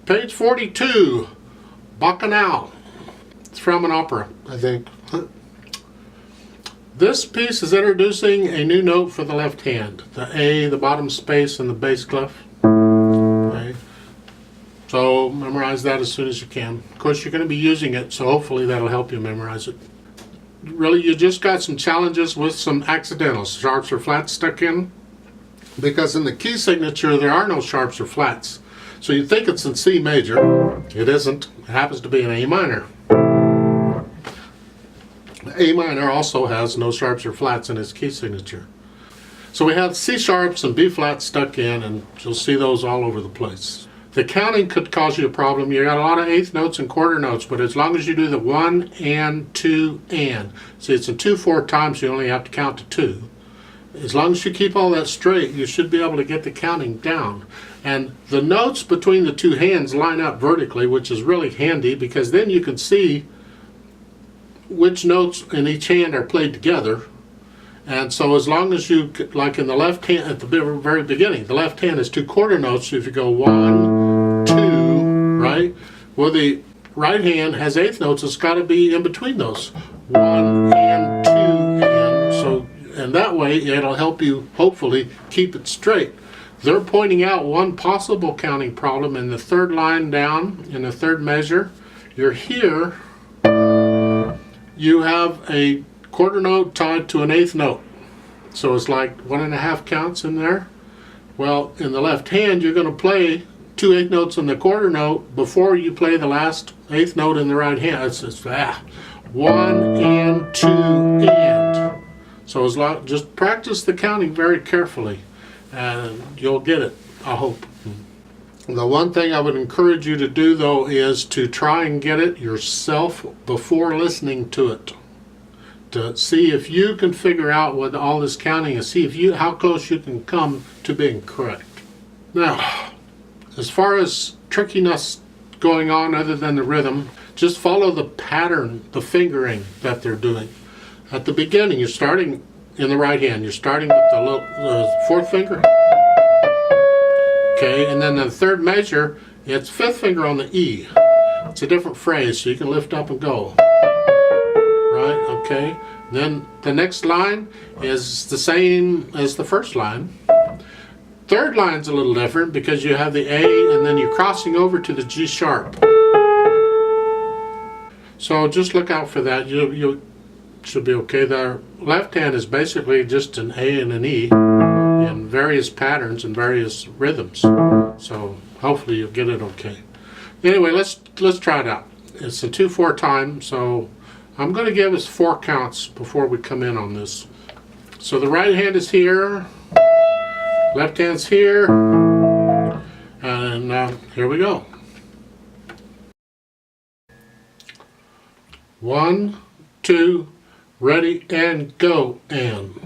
Page 42, Bacchanale. It's from an opera, I think. This piece is introducing a new note for the left hand. The A, the bottom space, and the bass clef. Okay. So memorize that as soon as you can. Of course, you're going to be using it, so hopefully that'll help you memorize it. Really, you just got some challenges with some accidentals, sharps or flats stuck in. Because in the key signature, there are no sharps or flats. So you think it's in C major. It isn't. It happens to be in A minor. A minor also has no sharps or flats in its key signature. So we have C sharps and B flats stuck in, and you'll see those all over the place. The counting could cause you a problem. You got a lot of eighth notes and quarter notes, but as long as you do the 1 and 2 and. See, it's in 2/4 times, so you only have to count to 2. As long as you keep all that straight, you should be able to get the counting down. And the notes between the two hands line up vertically, which is really handy because then you can see which notes in each hand are played together. And so as long as you, like in the left hand at the very beginning, the left hand is 2 quarter notes, so if you go 1, 2, right? Well, the right hand has eighth notes, it's got to be in between those. 1 and 2 and, so, and that way it'll help you hopefully keep it straight. They're pointing out one possible counting problem in the third line down, in the third measure. You're here. You have a quarter note tied to an eighth note. So it's like 1.5 counts in there. Well, in the left hand, you're going to play 2 eighth notes in the quarter note before you play the last eighth note in the right hand. It's 1 and 2 and. So as long, just practice the counting very carefully and you'll get it, I hope. The one thing I would encourage you to do though is to try and get it yourself before listening to it. To see if you can figure out what all this counting is, see if you, how close you can come to being correct. Now, as far as trickiness going on other than the rhythm, just follow the pattern, the fingering that they're doing. At the beginning, you're starting in the right hand. You're starting with the fourth finger. Okay, and then the third measure, it's fifth finger on the E. It's a different phrase, so you can lift up and go. Right, okay. Then the next line is the same as the first line. Third line's a little different because you have the A and then you're crossing over to the G sharp. So just look out for that. You should be okay. The left hand is basically just an A and an E in various patterns and various rhythms. So hopefully you'll get it okay. Anyway, let's try it out. It's a 2/4 time, so I'm going to give us 4 counts before we come in on this. So the right hand is here, left hand's here, and here we go. 1, 2, ready and go, and.